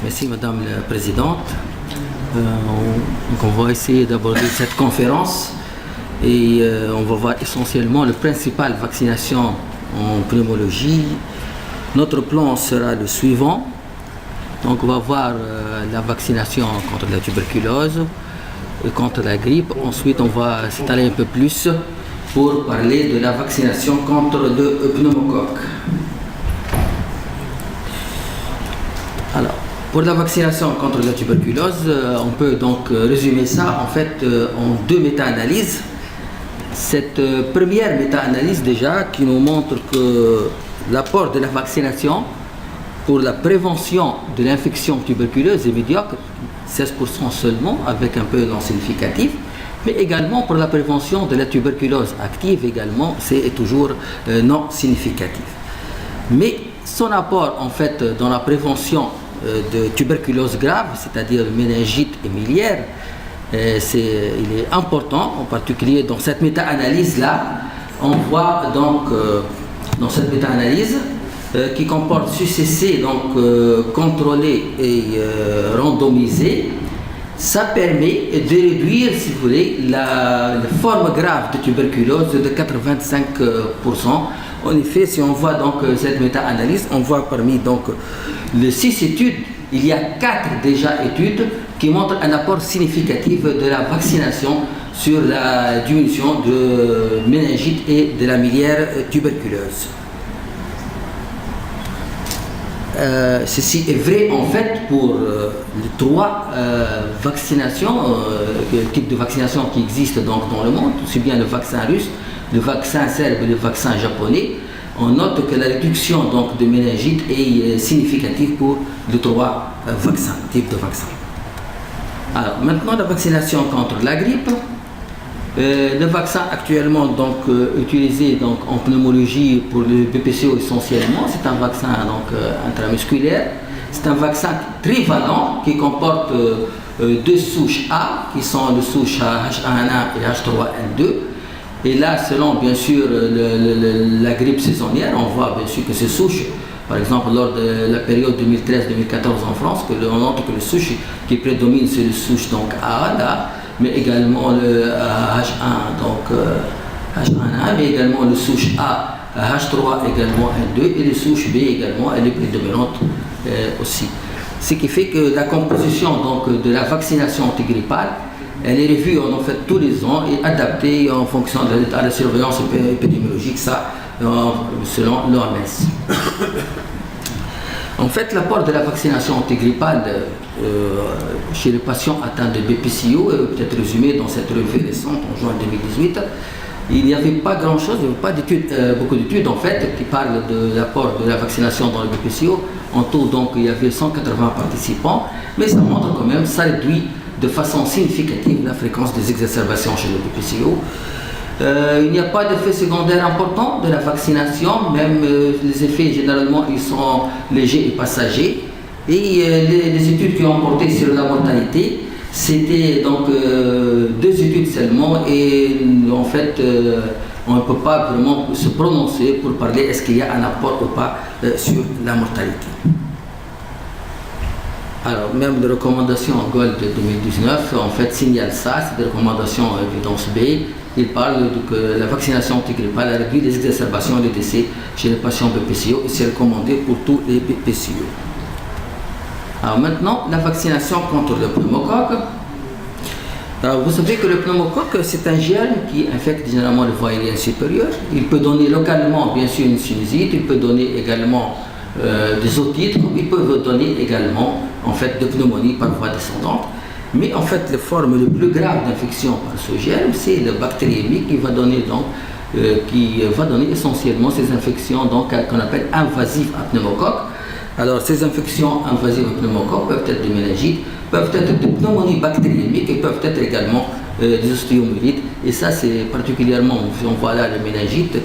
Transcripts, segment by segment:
Merci Madame la Présidente. On va essayer d'aborder cette conférence et on va voir essentiellement le principal vaccination en pneumologie. Notre plan sera le suivant. Donc on va voir la vaccination contre la tuberculose et contre la grippe. Ensuite on va s'étaler un peu plus pour parler de la vaccination contre le pneumocoque. Alors, pour la vaccination contre la tuberculose, on peut donc résumer ça en fait en deux méta-analyses. Cette première méta-analyse déjà qui nous montre que l'apport de la vaccination pour la prévention de l'infection tuberculeuse est médiocre, 16% seulement, avec un peu non significatif, mais également pour la prévention de la tuberculose active également, c'est toujours non significatif. Mais son apport en fait dans la prévention de tuberculose grave, c'est-à-dire méningite et miliaire, il est important, en particulier dans cette méta-analyse-là. On voit donc dans cette méta-analyse qui comporte SUCC, donc contrôlé et randomisé, ça permet de réduire, si vous voulez, la forme grave de tuberculose de 85%. En effet, si on voit donc cette méta-analyse, on voit parmi donc les 6 études, il y a 4 déjà études qui montrent un apport significatif de la vaccination sur la diminution de méningite et de la miliaire tuberculeuse. Ceci est vrai en fait pour les 3 vaccinations, types de vaccination qui existent donc dans le monde, aussi bien le vaccin russe, le vaccin serbe et le vaccin japonais. On note que la réduction donc de méningite est significative pour les 3 types de vaccins. Alors maintenant la vaccination contre la grippe. Le vaccin actuellement donc utilisé donc en pneumologie pour le BPCO essentiellement, c'est un vaccin donc intramusculaire. C'est un vaccin trivalent qui comporte 2 souches A qui sont les souches H1N1 et H3N2. Et là, selon bien sûr la grippe saisonnière, on voit bien sûr que ces souches, par exemple lors de la période 2013-2014 en France, on note que les souches qui prédominent c'est les souches donc A là, mais également le H1, donc H1N1, mais également les souches A, H3 également N2 et les souches B également, elle est prédominante aussi. Ce qui fait que la composition donc de la vaccination antigrippale, elle est revue en fait tous les ans et adaptée en fonction de la surveillance épidémiologique, ça selon l'OMS. En fait, l'apport de la vaccination antigrippale chez les patients atteints de BPCO est peut-être résumé dans cette revue récente en juin 2018. Il n'y avait pas grand-chose, il n'y avait pas beaucoup d'études en fait qui parlent de l'apport de la vaccination dans le BPCO. En tout, donc, il y avait 180 participants, mais ça montre quand même, ça réduit de façon significative la fréquence des exacerbations chez le BPCO. Il n'y a pas d'effet secondaire important de la vaccination, même les effets généralement ils sont légers et passagers. Et les études qui ont porté sur la mortalité, c'était donc 2 études seulement et en fait on ne peut pas vraiment se prononcer pour parler est-ce qu'il y a un apport ou pas sur la mortalité. Alors, même les recommandations Gold de 2019, en fait, signalent ça, c'est des recommandations évidence B. Ils parlent que la vaccination antigrippale a réduit les exacerbations et les décès chez les patients BPCO et c'est recommandé pour tous les BPCO. Alors maintenant, la vaccination contre le pneumocoque. Alors, vous savez que le pneumocoque, c'est un germe qui infecte généralement le voie aérienne supérieure. Il peut donner localement, bien sûr, une sinusite, il peut donner également des otites, ils peuvent donner également en fait de pneumonie par voie descendante. Mais en fait, les formes les plus graves d'infection par ce germe, c'est le bactériémie qui va donner essentiellement ces infections donc qu'on appelle invasives à pneumocoque. Alors ces infections invasives à pneumocoque peuvent être des méningites, peuvent être des pneumonies bactériémiques et peuvent être également des ostéomyélites. Et ça c'est particulièrement, on voit là les méningites,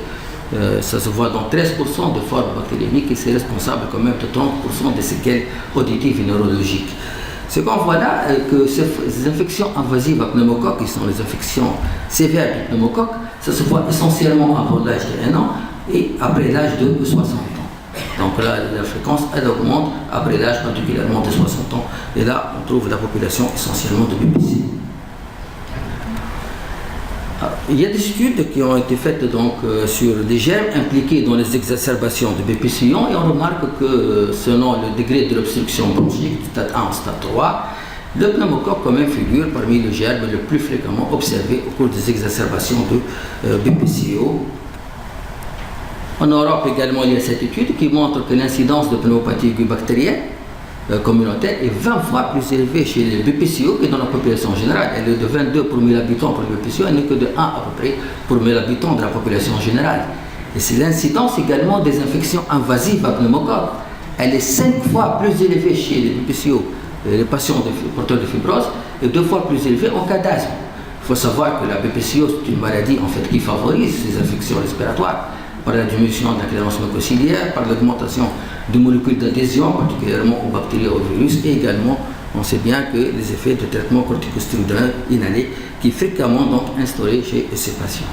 ça se voit dans 13% de formes bactériémiques et c'est responsable quand même de 30% des séquelles auditives et neurologiques. Ce qu'on voit là, que ces infections invasives à pneumocoque, qui sont les infections sévères du pneumocoque, ça se voit essentiellement avant l'âge de 1 an et après l'âge de 60 ans. Donc là, la fréquence, elle augmente après l'âge, particulièrement de 60 ans. Et là, on trouve la population essentiellement de BPC. Il y a des études qui ont été faites donc, sur des germes impliqués dans les exacerbations de BPCO et on remarque que selon le degré de l'obstruction bronchique, stade 1 au stade 3, le pneumocoque quand même figure parmi les germes le plus fréquemment observés au cours des exacerbations de BPCO. En Europe également, il y a cette étude qui montre que l'incidence de pneumopathie aiguë bactérienne communautaire est 20 fois plus élevée chez les BPCO que dans la population générale. Elle est de 22 pour 1000 habitants pour les BPCO, elle n'est que de 1 à peu près pour 1000 habitants de la population générale. Et c'est l'incidence également des infections invasives à pneumocoque. Elle est 5 fois plus élevée chez les BPCO, les patients porteurs de fibrose, et 2 fois plus élevée en cas d'asthme. Il faut savoir que la BPCO, c'est une maladie en fait, qui favorise ces infections respiratoires par la diminution de la clémence mucociliaire, par l'augmentation de molécules d'adhésion, particulièrement aux bactéries et aux virus, et également, on sait bien que les effets de traitement corticostéroïdien inhalé qui est fréquemment donc instauré chez ces patients.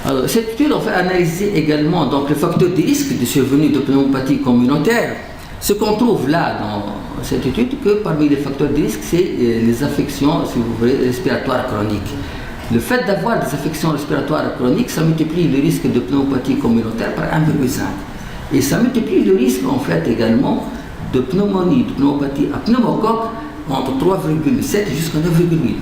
Alors, cette étude a fait analyser également donc, le facteur de risque de survenue de pneumopathie communautaire. Ce qu'on trouve là dans cette étude, que parmi les facteurs de risque, c'est les affections, si vous voulez, respiratoires chroniques. Le fait d'avoir des affections respiratoires chroniques, ça multiplie le risque de pneumopathie communautaire par 1,5. Et ça multiplie le risque en fait également de pneumonie, de pneumopathie à pneumocoque entre 3,7 jusqu'à 9,8.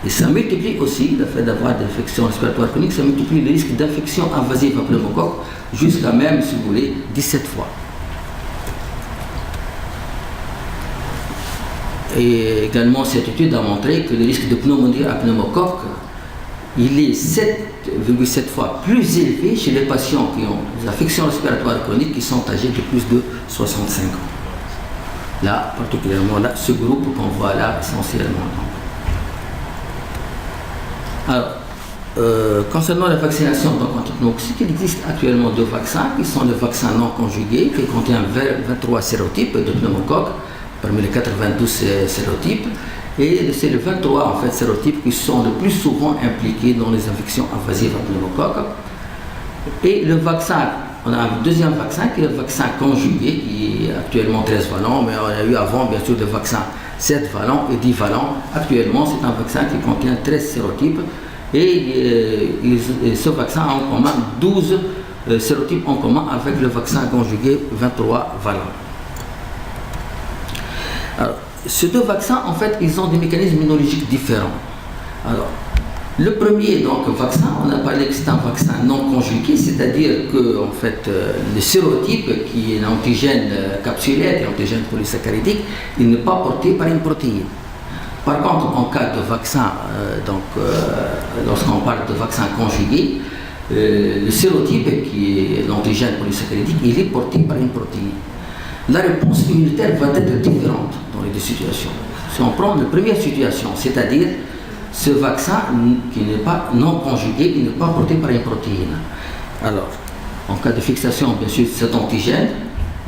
Et ça multiplie aussi le fait d'avoir des affections respiratoires chroniques, ça multiplie le risque d'infection invasive à pneumocoque jusqu'à même, si vous voulez, 17 fois. Et également, cette étude a montré que le risque de pneumonie à pneumocoque il est 7,7 fois plus élevé chez les patients qui ont des affections respiratoires chroniques qui sont âgés de plus de 65 ans. Là, particulièrement là, ce groupe qu'on voit là essentiellement. Alors, concernant la vaccination contre il existe actuellement 2 vaccins qui sont les vaccins non conjugués qui contiennent 23 sérotypes de pneumocoque parmi les 92 sérotypes. Et c'est les 23 en fait, sérotypes qui sont le plus souvent impliqués dans les infections invasives à pneumocoque. Et le vaccin, on a un deuxième vaccin qui est le vaccin conjugué, qui est actuellement 13 valents, mais on a eu avant bien sûr le vaccin 7 valents et 10 valents. Actuellement, c'est un vaccin qui contient 13 sérotypes et ce vaccin a en commun 12 sérotypes en commun avec le vaccin conjugué 23 valents. Alors, ces 2 vaccins, en fait, ils ont des mécanismes immunologiques différents. Alors, le premier donc, vaccin, on a parlé que c'est un vaccin non conjugué, c'est-à-dire que en fait, le sérotype, qui est l'antigène capsulaire et l'antigène polysaccharidique, il n'est pas porté par une protéine. Par contre, en cas de vaccin, lorsqu'on parle de vaccin conjugué, le sérotype, qui est l'antigène polysaccharidique, il est porté par une protéine. La réponse immunitaire va être différente dans les 2 situations. Si on prend la première situation, c'est-à-dire ce vaccin qui n'est pas non conjugué, il n'est pas porté par une protéine. Alors, en cas de fixation, bien sûr, de cet antigène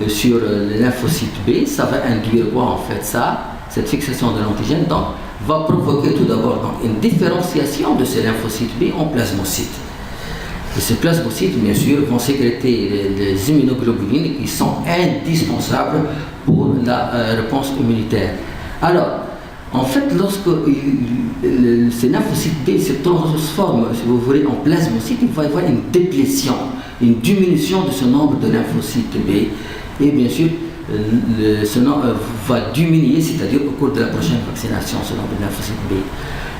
sur les lymphocytes B, ça va induire quoi en fait cette fixation de l'antigène va provoquer tout d'abord une différenciation de ces lymphocytes B en plasmocytes. Et ces plasmocytes, bien sûr, vont sécréter les immunoglobulines qui sont indispensables pour la réponse immunitaire. Alors, en fait, lorsque ces lymphocytes B se transforment, si vous voulez, en plasmocytes, il va y avoir une déplétion, une diminution de ce nombre de lymphocytes B. Et bien sûr, ce nombre va diminuer, c'est-à-dire au cours de la prochaine vaccination, ce nombre de lymphocytes B.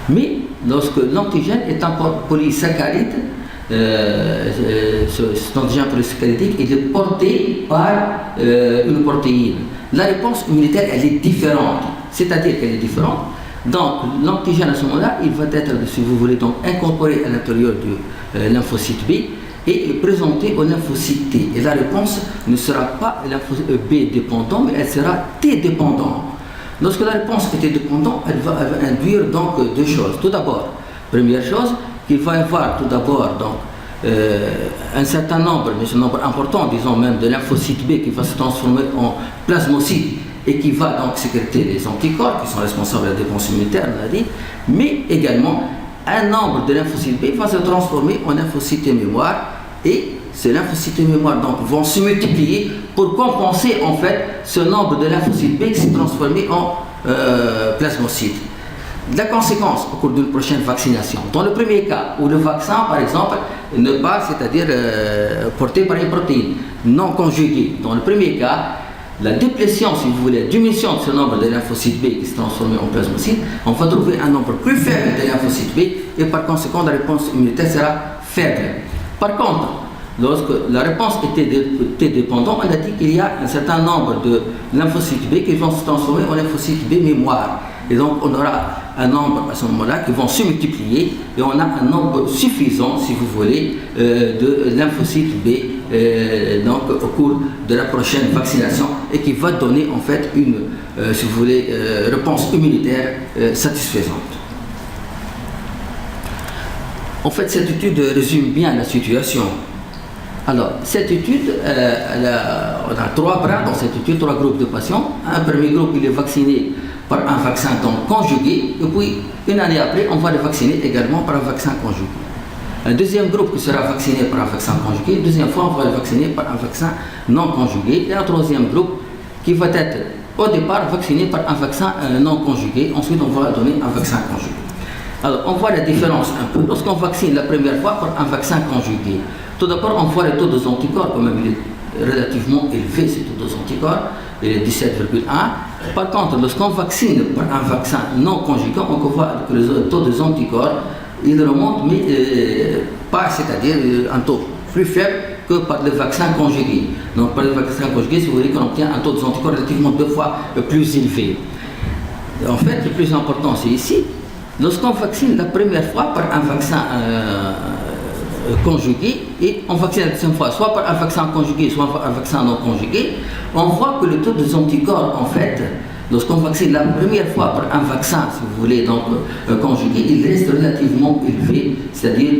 Mais lorsque l'antigène est encore polysaccharide, cet antigène polysaccharidique, il est porté par une protéine. La réponse immunitaire, elle est différente, c'est-à-dire qu'elle est différente. Donc, l'antigène à ce moment-là, il va être, si vous voulez, donc incorporé à l'intérieur du lymphocyte B et présenté au lymphocyte T. Et la réponse ne sera pas lymphocyte B dépendant, mais elle sera T dépendant. Lorsque la réponse est dépendante, elle va induire donc 2 choses. Tout d'abord, première chose, qu'il va y avoir tout d'abord un certain nombre, mais ce nombre important, disons même, de lymphocytes B qui va se transformer en plasmocytes et qui va donc sécréter les anticorps qui sont responsables de la défense immunitaire, on l'a dit, mais également un nombre de lymphocytes B va se transformer en lymphocytes mémoire et ces lymphocytes mémoire donc, vont se multiplier pour compenser en fait ce nombre de lymphocytes B qui s'est transformé en plasmocytes. La conséquence au cours d'une prochaine vaccination, dans le premier cas où le vaccin par exemple ne pas, c'est-à-dire porté par une protéine non conjuguée, dans le premier cas, la déplétion, si vous voulez, la diminution de ce nombre de lymphocytes B qui se transforment en plasmocytes, on va trouver un nombre plus faible de lymphocytes B et par conséquent la réponse immunitaire sera faible. Par contre, lorsque la réponse était dépendante, on a dit qu'il y a un certain nombre de lymphocytes B qui vont se transformer en lymphocytes B mémoire. Et donc on aura un nombre à ce moment-là qui vont se multiplier et on a un nombre suffisant, si vous voulez, de lymphocytes B donc, au cours de la prochaine vaccination et qui va donner en fait une, si vous voulez, réponse immunitaire satisfaisante. En fait, cette étude résume bien la situation. Alors, cette étude, on a 3 bras dans cette étude, 3 groupes de patients. Un premier groupe, il est vacciné par un vaccin donc conjugué, et puis une année après, on va le vacciner également par un vaccin conjugué. Un deuxième groupe qui sera vacciné par un vaccin conjugué, deuxième fois, on va le vacciner par un vaccin non conjugué, et un troisième groupe qui va être au départ vacciné par un vaccin non conjugué, ensuite on va donner un vaccin conjugué. Alors, on voit la différence un peu. Lorsqu'on vaccine la première fois par un vaccin conjugué, tout d'abord, on voit le taux des anticorps, quand même, il est relativement élevé, ce taux des anticorps, il est 17,1. Par contre, lorsqu'on vaccine par un vaccin non conjugué, on voit que le taux des anticorps, il remonte, mais pas, c'est-à-dire un taux plus faible que par le vaccin conjugué. Donc, par le vaccin conjugué, si vous voulez qu'on obtient un taux des anticorps relativement 2 fois plus élevé. En fait, le plus important, c'est ici, lorsqu'on vaccine la première fois par un vaccin conjugué et on vaccine la deuxième fois soit par un vaccin conjugué soit par un vaccin non conjugué, on voit que le taux des anticorps en fait, lorsqu'on vaccine la première fois par un vaccin, si vous voulez, donc conjugué, il reste relativement élevé, c'est-à-dire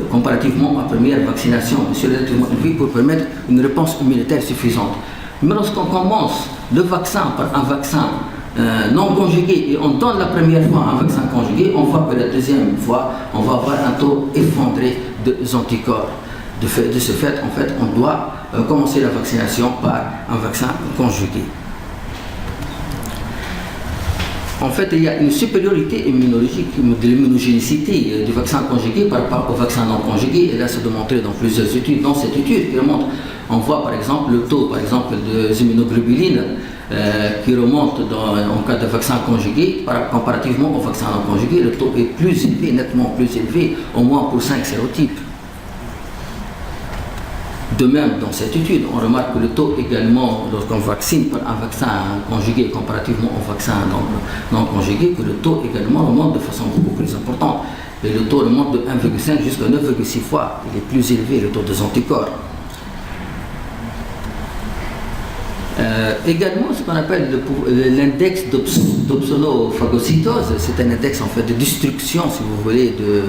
comparativement à la première vaccination, c'est relativement élevé pour permettre une réponse immunitaire suffisante. Mais lorsqu'on commence le vaccin par un vaccin non conjugué et on donne la première fois un vaccin conjugué, on voit que la deuxième fois, on va avoir un taux effondré de anticorps. De ce fait, en fait, on doit commencer la vaccination par un vaccin conjugué. En fait, il y a une supériorité immunologique de l'immunogénicité du vaccin conjugué par rapport au vaccin non conjugué, et là c'est démontré dans plusieurs études. Dans cette étude, on voit par exemple le taux par exemple de immunoglobulines qui remonte en cas de vaccin conjugué comparativement au vaccin non conjugué. Le taux est plus élevé, nettement plus élevé, au moins pour 5 sérotypes. De même, dans cette étude, on remarque que le taux également, lorsqu'on vaccine par un vaccin conjugué comparativement au vaccin non conjugué, que le taux également remonte de façon beaucoup plus importante. Et le taux remonte de 1,5 jusqu'à 9,6 fois. Il est plus élevé, le taux des anticorps. Également, ce qu'on appelle l'index d'opsonophagocytose, c'est un index en fait de destruction, si vous voulez, de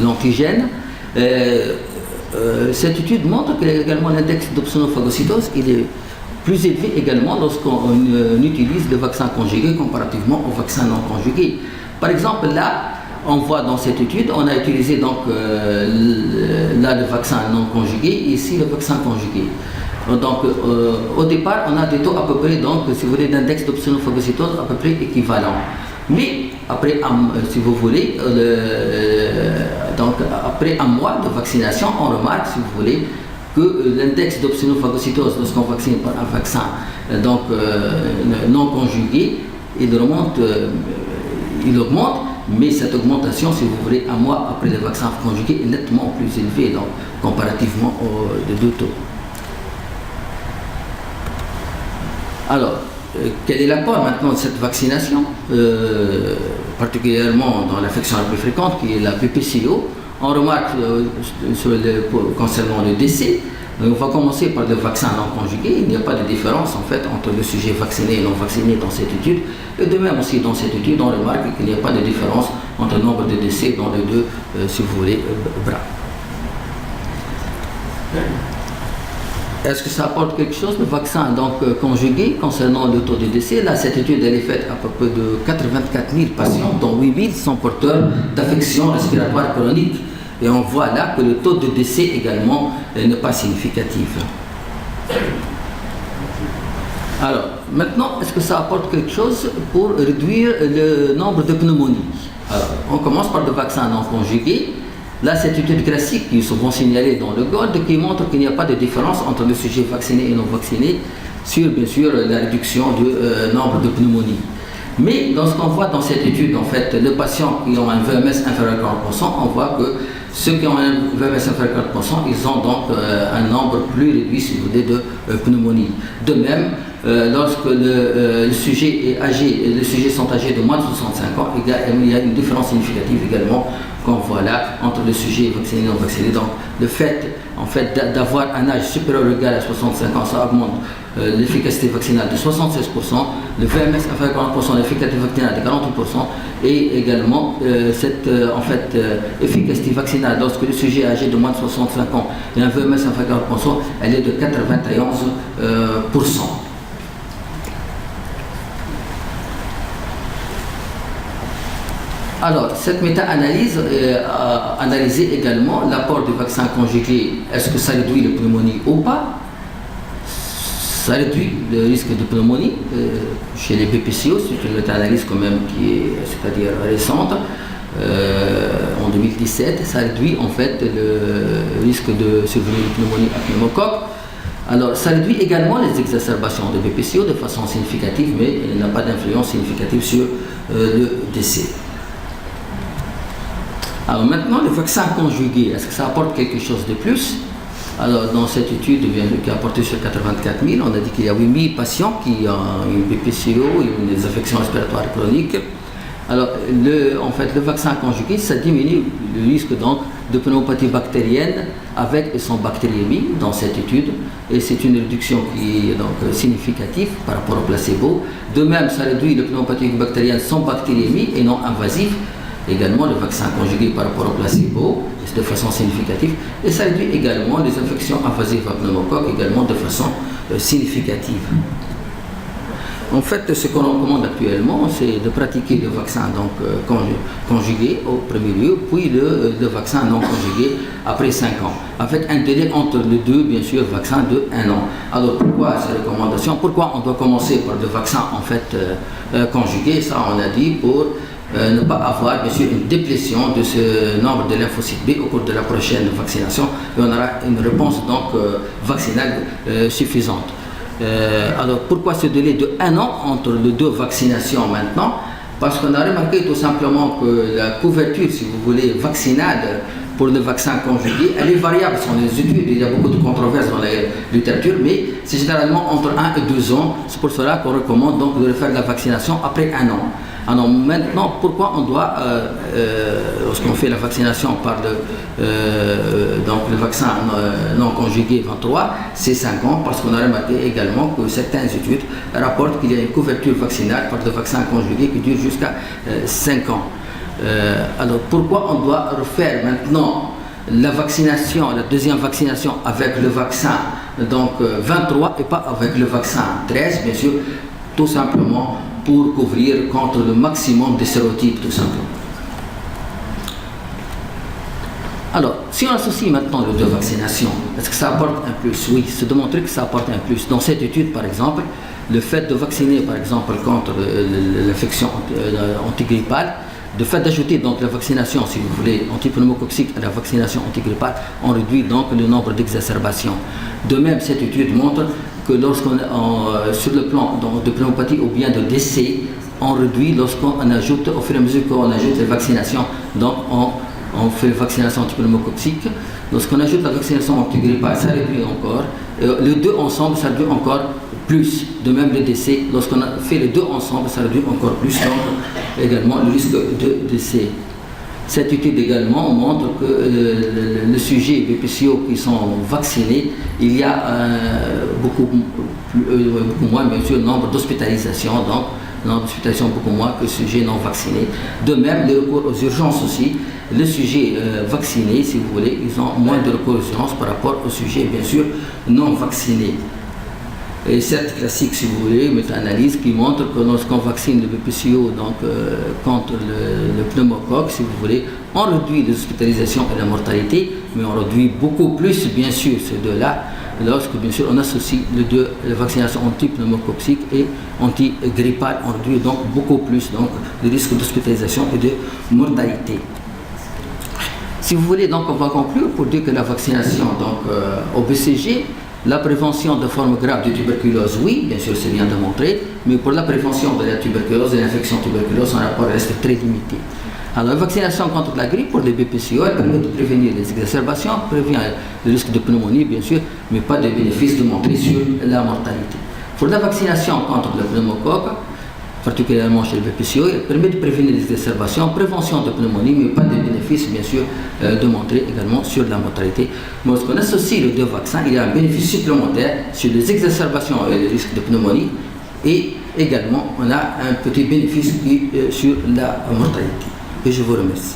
l'antigène. Cette étude montre qu'il y a également l'index d'opsonophagocytose, il est plus élevé également lorsqu'on utilise le vaccin conjugué comparativement au vaccin non conjugué. Par exemple, là, on voit dans cette étude, on a utilisé donc là le vaccin non conjugué et ici le vaccin conjugué. Donc, au départ, on a des taux à peu près, donc, si vous voulez, d'index d'opsonophagocytose à peu près équivalents. Mais après, si vous voulez, donc, après un mois de vaccination, on remarque, si vous voulez, que l'index d'opsonophagocytose, lorsqu'on vaccine par un vaccin donc, non conjugué, il augmente, mais cette augmentation, si vous voulez, un mois après le vaccin conjugué, est nettement plus élevée, donc, comparativement aux deux taux. Alors, quel est l'apport maintenant de cette vaccination, particulièrement dans l'infection la plus fréquente, qui est la PPCO? On remarque concernant le décès, on va commencer par le vaccin non conjugué. Il n'y a pas de différence en fait entre le sujet vacciné et non vacciné dans cette étude. Et de même aussi dans cette étude, on remarque qu'il n'y a pas de différence entre le nombre de décès dans les deux, si vous voulez, bras. Est-ce que ça apporte quelque chose, le vaccin donc, conjugué concernant le taux de décès? Là, cette étude elle est faite à peu près de 84 000 patients, dont 8 000 sont porteurs d'affections respiratoires chroniques Et on voit là que le taux de décès également n'est pas significatif. Alors, maintenant, est-ce que ça apporte quelque chose pour réduire le nombre de pneumonies? Alors, on commence par le vaccin non conjugué. Là, c'est une étude classique qui est souvent signalée dans le GOLD qui montre qu'il n'y a pas de différence entre les sujets vaccinés et non vaccinés sur, bien sûr, la réduction du nombre de pneumonies. Mais lorsqu'on voit dans cette étude, en fait, les patients qui ont un VMS inférieur à 40%, on voit que ceux qui ont un VMS inférieur à 40%, ils ont donc un nombre plus réduit, si vous voulez, de pneumonie. De même, lorsque le sujet est âgé, les sujets sont âgés de moins de 65 ans, il y a une différence significative également qu'on voit là entre les sujets vaccinés et non vaccinés. Donc, le fait, en fait, d'avoir un âge supérieur ou égal à 65 ans, ça augmente l'efficacité vaccinale de 76%, le VMS inférieur à 40%, l'efficacité vaccinale de 48%, et également cette efficacité vaccinale lorsque le sujet est âgé de moins de 65 ans et un VMS inférieur à 40%, elle est de 91%. Alors, cette méta-analyse a analysé également l'apport du vaccin conjugué. Est-ce que ça réduit la pneumonie ou pas? Ça réduit le risque de pneumonie chez les BPCO. C'est une méta-analyse quand même qui est, c'est-à-dire récente, en 2017. Ça réduit en fait le risque de survenue de pneumonie à pneumocoque. Alors, ça réduit également les exacerbations de BPCO de façon significative, mais il n'a pas d'influence significative sur le décès. Alors maintenant, le vaccin conjugué, est-ce que ça apporte quelque chose de plus? Alors dans cette étude qui a porté sur 84 000, on a dit qu'il y a 8 000 patients qui ont une BPCO, des affections respiratoires chroniques. Alors le vaccin conjugué, ça diminue le risque donc de pneumopathie bactérienne avec et sans bactériémie dans cette étude, et c'est une réduction qui est donc significative par rapport au placebo. De même, ça réduit la pneumopathie bactérienne sans bactériémie et non invasive. Également le vaccin conjugué par rapport au placebo de façon significative, et ça réduit également les infections invasives à pneumocoque également de façon significative. En fait, ce qu'on recommande actuellement, c'est de pratiquer le vaccin donc, conjugué au premier lieu, puis le vaccin non conjugué après 5 ans, avec un délai entre les deux, bien sûr, vaccins de 1 an. Alors pourquoi ces recommandations? Pourquoi on doit commencer par le vaccin en fait conjugué? Ça, on a dit pour ne pas avoir bien sûr une déplétion de ce nombre de lymphocytes B au cours de la prochaine vaccination, et on aura une réponse donc vaccinale suffisante. Alors pourquoi ce délai de 1 an entre les deux vaccinations maintenant? Parce qu'on a remarqué tout simplement que la couverture, si vous voulez, vaccinale pour le vaccin conjugué, elle est variable sur les études, il y a beaucoup de controverses dans la littérature, mais c'est généralement entre 1 et 2 ans. C'est pour cela qu'on recommande donc de faire la vaccination après 1 an. Alors maintenant, pourquoi on doit, lorsqu'on fait la vaccination par donc le vaccin non conjugué 23, c'est 5 ans, parce qu'on a remarqué également que certaines études rapportent qu'il y a une couverture vaccinale par le vaccin conjugué qui dure jusqu'à 5 ans. Alors pourquoi on doit refaire maintenant la vaccination, la deuxième vaccination avec le vaccin donc 23 et pas avec le vaccin 13, bien sûr, tout simplement pour couvrir contre le maximum des sérotypes, tout simplement. Alors, si on associe maintenant les deux vaccinations, est-ce que ça apporte un plus? Oui, c'est démontré que ça apporte un plus. Dans cette étude, par exemple, le fait de vacciner, par exemple, contre l'infection antigrippale, le fait d'ajouter donc la vaccination, si vous voulez, antipneumococcique à la vaccination antigrippale, on réduit donc le nombre d'exacerbations. De même, cette étude montre que lorsqu'on sur le plan de pneumopathie ou bien de décès, on réduit lorsqu'on ajoute, au fur et à mesure qu'on ajoute les vaccinations, donc on fait la vaccination antipneumococcique. Lorsqu'on ajoute la vaccination antigrippale, ça réduit encore. Les deux ensemble, ça réduit encore plus. De même, le décès, lorsqu'on a fait les deux ensemble, ça réduit encore plus, donc également le risque de décès. Cette étude également montre que les sujets BPCO qui sont vaccinés, il y a beaucoup moins, bien sûr, nombre d'hospitalisations, donc nombre d'hospitalisations beaucoup moins que les sujets non vaccinés. De même, les recours aux urgences aussi, les sujets vaccinés, si vous voulez, ils ont moins de recours aux urgences par rapport aux sujets, bien sûr, non vaccinés. et certes classique si vous voulez, méta-analyse qui montre que lorsqu'on vaccine le BPCO donc, contre le pneumocoque, si vous voulez, on réduit les hospitalisations et la mortalité, mais on réduit beaucoup plus, bien sûr, ces deux-là, lorsque, bien sûr, on associe les deux, la vaccination anti-pneumococcique et anti-grippale, on réduit donc beaucoup plus donc, le risque d'hospitalisation et de mortalité. Si vous voulez, donc, on va conclure pour dire que la vaccination donc, au BCG, la prévention de formes graves de tuberculose, oui, bien sûr, c'est bien démontré, mais pour la prévention de la tuberculose et l'infection tuberculeuse, son rapport reste très limité. Alors, la vaccination contre la grippe pour les BPCO, elle permet de prévenir les exacerbations, prévient le risque de pneumonie, bien sûr, mais pas de bénéfice démontré sur la mortalité. Pour la vaccination contre le pneumocoque, particulièrement chez le BPCO, elle permet de prévenir les exacerbations, prévention de pneumonie, mais pas de bénéfices, bien sûr, démontrés également sur la mortalité. Lorsqu'on associe les deux vaccins, il y a un bénéfice supplémentaire sur les exacerbations et les risques de pneumonie, et également, on a un petit bénéfice sur la mortalité. Et je vous remercie.